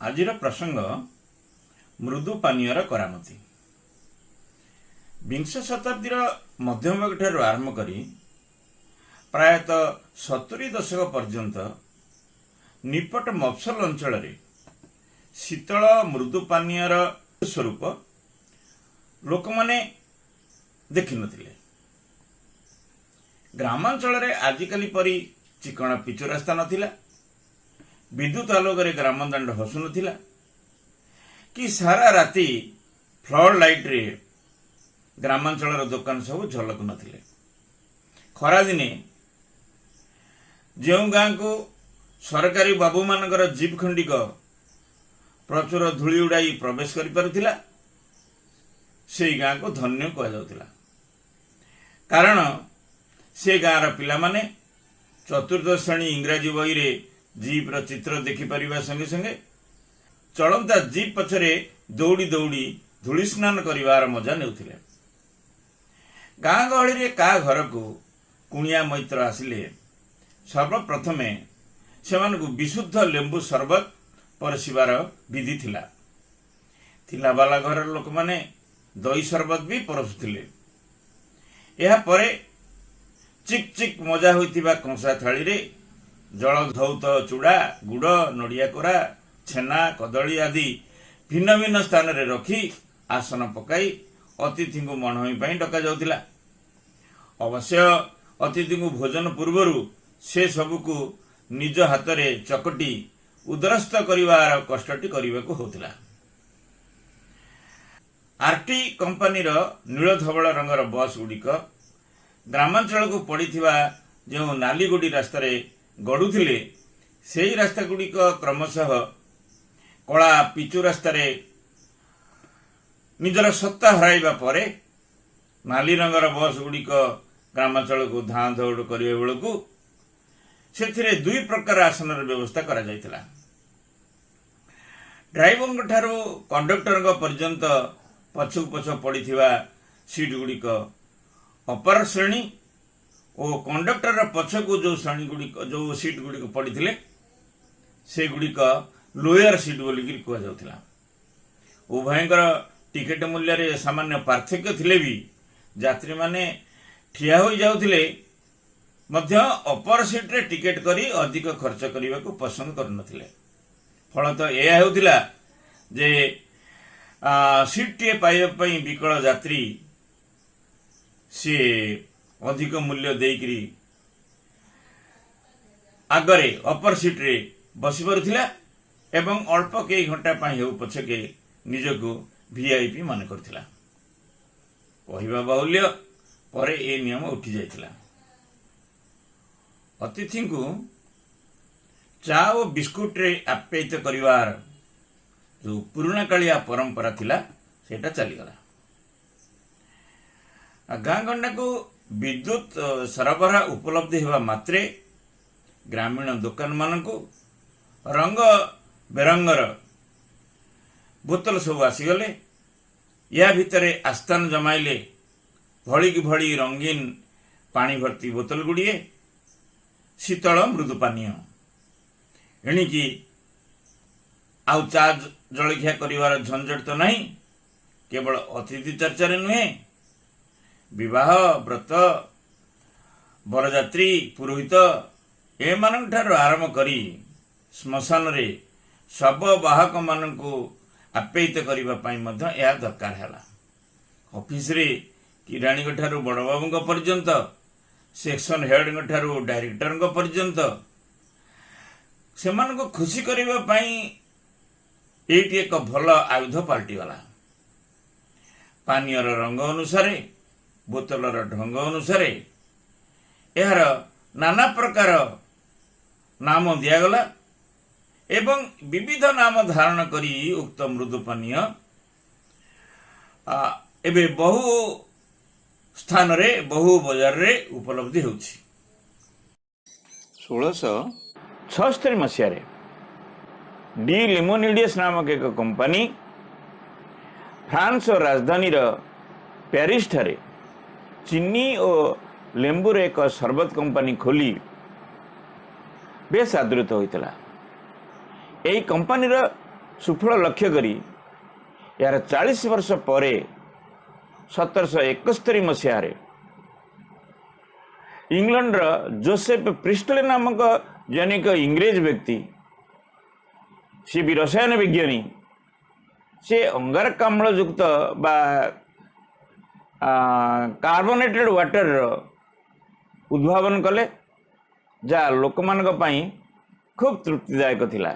आजिर प्रसंग मृदु पानीयर करामती। विंश शताब्दीर मध्यभाग ठारू आरंभ करी प्रायतः 70 दशक पर्यंत निपट मफसल अंचल शीतल मृदु पानीयर स्वरूप लोक माने देखि नथिले। ग्रामांचल आजिकाली परी चिकण पिचु रास्ता नथिला, विद्युत आलोक ग्राम दांड हसु नथिला कि सारा राति फ्लड लाइट रे ग्रामांचल दुकान सब झलक नथिले। खरा दिने जो गाँ को सरकारी बाबू मानकर जीप खंडिक प्रचुर धूली उड़ाई प्रवेश कर पारुथिला, से गाँ को धन्य कह जाउथिला। कारण से गाँर पिला माने चतुर्थ श्रेणी इंग्राजी बही रे जीप र चित्र देखि परिबा संगे संगे चलंता जीप पछरे दौड़ी दौड़ी धूली स्नान करिवार मजा नेउथिले। गाँ गहली रे का घर को कुणिया मैत्र आसिले सर्वप्रथमे सेमान को विशुद्ध लेंबू शरबत परसिबार विधि थिला बाला घर लोक माने दही शरबत भी परसुथिले। एहा परे चिक चिक मजा होइतिबा कंसा थाली रे जल धौत चूड़ा गुड़ नड़िया कोरा छेना कदली आदि भिन्न भिन्न स्थान रे रखी आसन पकाई अतिथि को मनोई पाई डका जाउथिला। अवश्य अतिथि को भोजन पूर्वरु से सबको निज हाथ रे चकटी उदरस्त करिवार कष्टटी करिबाको होतिला। आरटी कंपनी रो नील धवल रंगर बस गुड़िक ग्रामांचल को पड़ीथिबा जो नालीगोडी रास्ता रे गड़ुथिले से रास्ता गुड़िक क्रमशः कला पिचु रास्ता रे निजर सत्ता हराइबा परे नाली रंगर बस गुड़िक ग्रामांचल को धाँ दौड़ करने बेलू से दुई प्रकार आसन व्यवस्था करा जायतिला। ड्राइवर ठारू कंडक्टर पर्यंत पछक पछ पड़ीथिबा सीट गुड़िक अपर श्रेणी और कंडक्टर पछकू जो श्रेणी गुड़िक जो सीट गुड़िक पड़ीथिले से गुड़िक लोअर सीट बोलिकी कह जाउथिला। उभयंकर टिकेट मूल्य रे सामान्य पार्थक्य थिले भी यात्री माने ठिया हो जाउथिले मध्य अपर सीट रे टिकेट करी अधिक खर्च करने को पसंद करनथिले। फलतः यह होउथिला जे सीट टे पाइबा पई विकल यात्री से अधिक मूल्य देकरी आगरे अपर सीट रे बसी पारुथिला एवं अल्प कई घंटा पाई हेउ पछके निजको वीआईपी मान करथिला। कहिबा बाहुल्य परे ए नियम उठी जाइथिला। अतिथि को चा और बिस्कुट रे आप्यायित करिवार जो पुराना कालिया परंपरा थिला सेटा चलीगला। गाँ गंडा को विद्युत सरबराह उपलब्धि हेबा मात्रे ग्रामीण दुकान मानकु रंग बेरंगर बोतल सब आसीगले। या भितरे आस्थान जमाइले भली की भली रंगीन पानी भर्ती बोतल गुड़िए शीतल मृदु पानीय एणिकी आउ चा जलखिया करिवार झंझट तो नहीं। केवल अतिथि चर्चा नुहे विवाह व्रत बरजात्री पुरोहित एमान ठारू आरंभ करी श्मशान रे शव वाहक मान को आप्यायित करने दरकार है। ऑफिस रे किराणी ठारू बड़ बाबू पर्यंत सेक्शन हेड ठारू डायरेक्टर पर्यंत से खुशी करने ये एक भल आयुध पलटिगला। पानीयर रंग अनुसार बोतलर ढंग अनुसार यार नाना प्रकार नाम दिगला एवं विविध नाम धारण करी उक्त मृदु पानीय एबे बहु स्थान रे बहु बाजार रे उपलब्धि होछि। 1676 मसीह डी लिमोनिडियस नामक एक कंपनी फ्रांस राजधानी पेरिस ठारे चीनी और लेंबूर एक शरबत कंपनी खोली बेस आदृत होता। यही कंपनी सुफल लक्ष्य करी यार 40 वर्ष पर 1771 मसीह इंग्लैंड जोसेफ प्रिस्टले नामक जनिक इंग्रेज व्यक्ति सी भी रसायन विज्ञानी से अंगारकाम्ल युक्त बा कार्बोनेटेड वाटर उद्भावन कले जहाँ लोक मान खूब तृप्तिदायक थिला।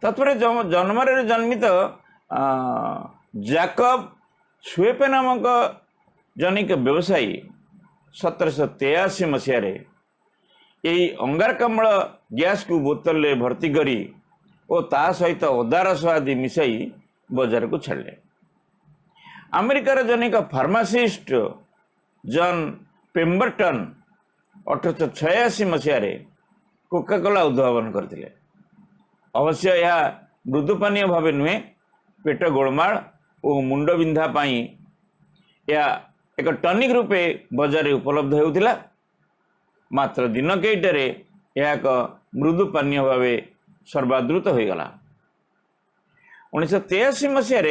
तत्पर जन्मरे जन्मित जैकब स्वेपे नामक जनिक व्यवसायी 1783 मसीह यही अंगारकाम्ल गैस को बोतल में भर्ती करी और ता सहित अदा रस आदि मिसाई बाजार को छाड़े। अमेरिकार जनिक फार्मासिस्ट जॉन पेम्बरटन 1886 मसीह कोकाकोला उद्भावन करथिले। अवश्य यह मृदु पानीय भाव नुहे, पेट गोलमाल और मुंड बिंधा पाई यह एक टनिक रूपे बाजार उपलब्ध होउथिला। मात्र दिन कईटे यह एक मृदु पानीय भाव सर्वादृत हो गला। 1983 मसीह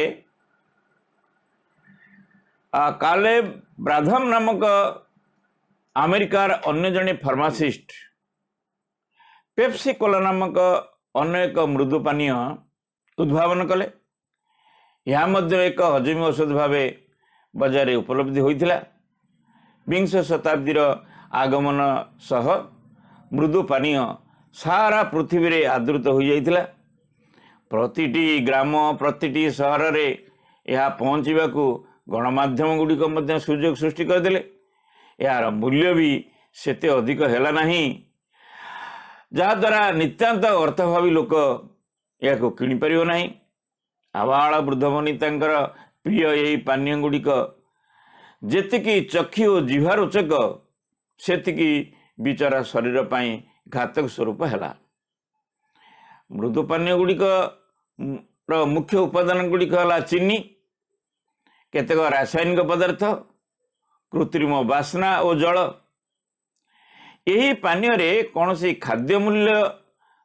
कालेब ब्राधम नामक अमेरिकार अन्य जने फार्मासिस्ट पेप्सी कोला नामक अन्य एक मृदु पानीय उद्भावन कले। यह मध्य एक हजमी औषध भाव बाजार उपलब्धि होइथिला। विंश शताब्दीर आगमन सह मृदु पानीय सारा पृथ्वी रे आदृत हो जाइथिला। प्रतिटी ग्राम प्रतिटी सहर रे यह पहुँचवा गणमाध्यम गुड़िक मध्य सुजोग सृष्टि करदेले। यार मूल्य भी सेते अधिक हैला नहीं, जहाद्वारा नितांत अर्थभावी लोक या किणी पारिबो नहीं। आबाल वृद्ध वनितांकर प्रिय यही पानीय गुड़िक जेतिकी चक्षु और जिह्वा रोचक सेतिकी बिचारा शरीर पाई घातक स्वरूप है। मृदु पानीय गुड़िक मुख्य उपादान गुड़िक है चीनी, केतेक रासायनिक पदार्थ, कृत्रिम बास्ना और जल। यही पानीय रे कौन सी खाद्य मूल्य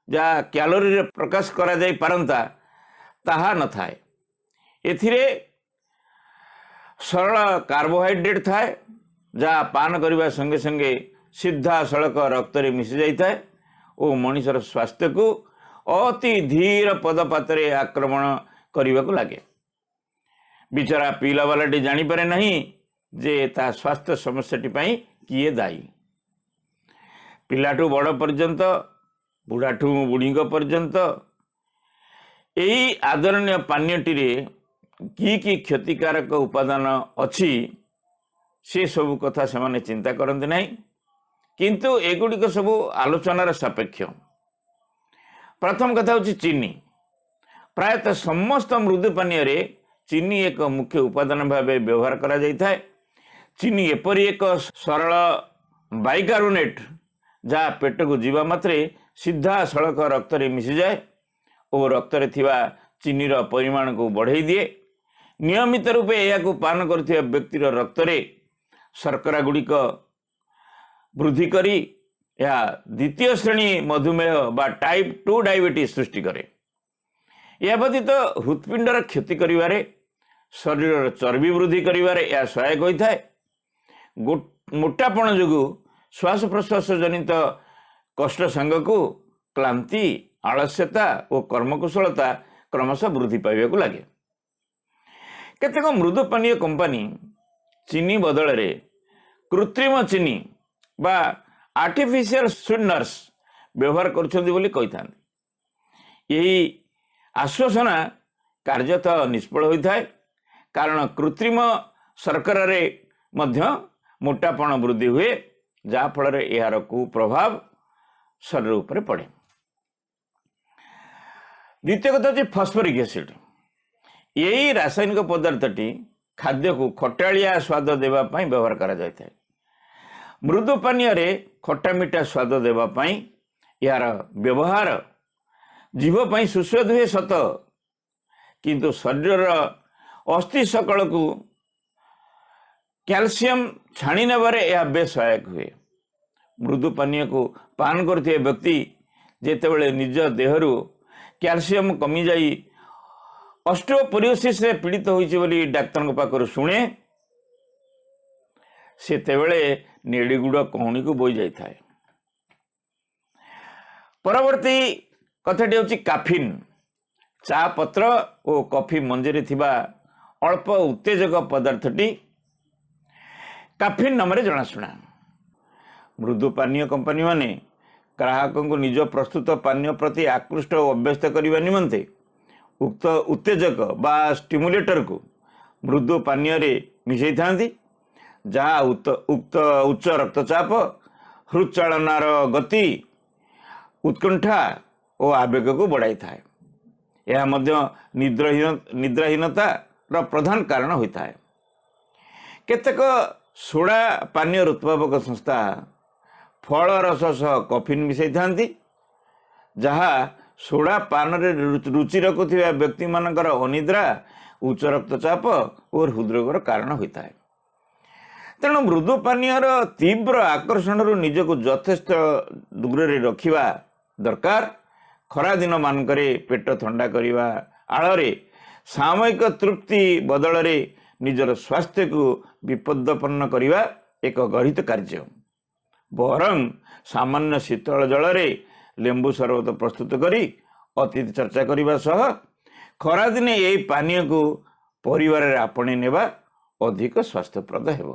जहाँ कैलोरी रे प्रकाश करा जाई पारंता ताहा न थाए। एथिरे सरल कार्बोहाइड्रेट थाए जहाँ पान करने संगे संगे सीधा सड़क रक्त रे मिसी जाई थाए और मनुष्यर स्वास्थ्य को अति धीर पदपात आक्रमण करने को लगे। बिचारा पीला वालाटी जानीपे नहीं जे ता स्वास्थ्य समस्याटी पाई किए दायी। पिलाठू बड़ पर्यंत बुढ़ाठू बुढ़ी पर्यंत यही आदरणीय पानीयटी की क्षतिकारक उपादान अच्छी से सब कथा से माने चिंता करते नहीं, किंतु एगुड़िक सब आलोचनार सापेक्ष। प्रथम कथा हूँ चीनी। प्रायतः समस्त मृदु पानीय रे चीनी एक मुख्य उपादान भाव व्यवहार करा जाता है। चीनी एपरी एक सरल बाइकार्बोनेट जहाँ पेट को जीवा मात्रे सीधा सड़क रक्त रे मिसी जाए और रक्त रे थिबा चीनीर परिमाण को बढ़ाई दिए। नियमित रूपे यह पान कर व्यक्तिर रक्त रे शर्करा गुड़िक वृद्धि करी यह द्वितीय श्रेणी मधुमेह बा टाइप 2 डायबिटीज सृष्टि करे। यह व्यतीत हृत्पिंडर क्षति करिवारे, शरीर चर्बी वृद्धि करिवारे यह सहायक होता है। मोटापण जो श्वास प्रश्वास जनित कष्ट संग को क्लांति, आलस्यता और कर्मकुशलता क्रमशः वृद्धि पाइबा लगे। केतेक मृदु पानीय कंपनी चीनी बदल रे कृत्रिम चीनी बा आर्टिफिशियल स्वीटनर्स व्यवहार कर यही आश्वासना कार्यतः निष्फल होता है, कारण कृत्रिम शर्करा रे मध्य मोटापण वृद्धि हुए, जहाँ फल यार कुप्रभाव शरीर उपरे पड़े। द्वितीय कथा हूँ फस्फोरिक एसिड। यही रासायनिक पदार्थटी खाद्य को खटालिया स्वाद देवाई व्यवहार करा जाता है। मृदु पानीय रे खट्टा मीठा स्वाद देवाई यार व्यवहार जीव सुस्वादु हुए सत, किंतु शरीर अस्थि सकल को कैल्शियम छाणी नेबारे यह बेस सहायक हुए। मृदु पानीय को पान करते व्यक्ति जेतेबेले निज देहरु କ୍ୟାଲସିୟମ କମି ଯାଇ ଅଷ୍ଟୋପୋରିଓସିସ୍ ରେ ପୀଡ଼ିତ ହୋଇଛି ବୋଲି ଡାକ୍ତରଙ୍କ ପାଖରୁ ଶୁଣେ, ସେତେବେଳେ ନେଡ଼ିଗୁଡ଼ କହୁଣୀକୁ ବୋଇ ଯାଇଥାଏ। ପରବର୍ତ୍ତୀ କଥାଟି ହେଉଛି କାଫିନ୍। ଚା ପତ୍ର ଓ କଫି ମଞ୍ଜିରେ ଥିବା ଅଳ୍ପ ଉତ୍ତେଜକ ପଦାର୍ଥଟି କାଫିନ୍ ନାମରେ ଜଣାଶୁଣା। ମୃଦୁ ପାନୀୟ କମ୍ପାନୀମାନେ ଗ୍ରାହକଙ୍କୁ ନିଜ ପ୍ରସ୍ତୁତ ପାନୀୟ ପ୍ରତି ଆକୃଷ୍ଟ ଓ ଅଭ୍ୟସ୍ତ କରିବା ନିମନ୍ତେ ଉକ୍ତ ଉତ୍ତେଜକ ବା ଷ୍ଟିମୁଲେଟରକୁ ମୃଦୁ ପାନୀୟରେ ମିଶାଇଥାନ୍ତି, ଯାହା ଉଚ୍ଚ ରକ୍ତଚାପ, ହୃଦଚାଳନାର ଗତି, ଉତ୍କଣ୍ଠା ଓ ଆବେଗକୁ ବଢ଼ାଇଥାଏ। ଏହା ମଧ୍ୟ ନିଦ୍ରାହୀନତାର ପ୍ରଧାନ କାରଣ ହୋଇଥାଏ। କେତେକ ସୋଡ଼ା ପାନୀୟ ଉତ୍ପାଦକ ସଂସ୍ଥା ଫଳ ରସ ସହ କଫିନ୍ ମିଶାଇଥାନ୍ତି, ଯାହା ସୋଡ଼ା ପାନରେ ରୁଚି ରଖୁଥିବା ବ୍ୟକ୍ତିମାନଙ୍କର ଅନିଦ୍ରା, ଉଚ୍ଚ ରକ୍ତଚାପ ଓ ହୃଦରୋଗର କାରଣ ହୋଇଥାଏ। ତେଣୁ ମୃଦୁ ପାନୀୟର ତୀବ୍ର ଆକର୍ଷଣରୁ ନିଜକୁ ଯଥେଷ୍ଟ ଦୂରରେ ରଖିବା ଦରକାର। ଖରାଦିନ ମାନଙ୍କରେ ପେଟ ଥଣ୍ଡା କରିବା ଆଳରେ ସାମୟିକ ତୃପ୍ତି ବଦଳରେ ନିଜର ସ୍ୱାସ୍ଥ୍ୟକୁ ବିପଦପନ୍ନ କରିବା ଏକ ଗର୍ହିତ କାର୍ଯ୍ୟ। ବରଂ ସାମାନ୍ୟ ଶୀତଳ ଜଳରେ ଲେମ୍ବୁ ସରବତ ପ୍ରସ୍ତୁତ କରି ଅତିଥି ଚର୍ଚ୍ଚା କରିବା ସହ ଖରାଦିନେ ଏହି ପାନୀୟକୁ ପରିବାରରେ ଆପଣେଇ ନେବା ଅଧିକ ସ୍ୱାସ୍ଥ୍ୟପ୍ରଦ ହେବ।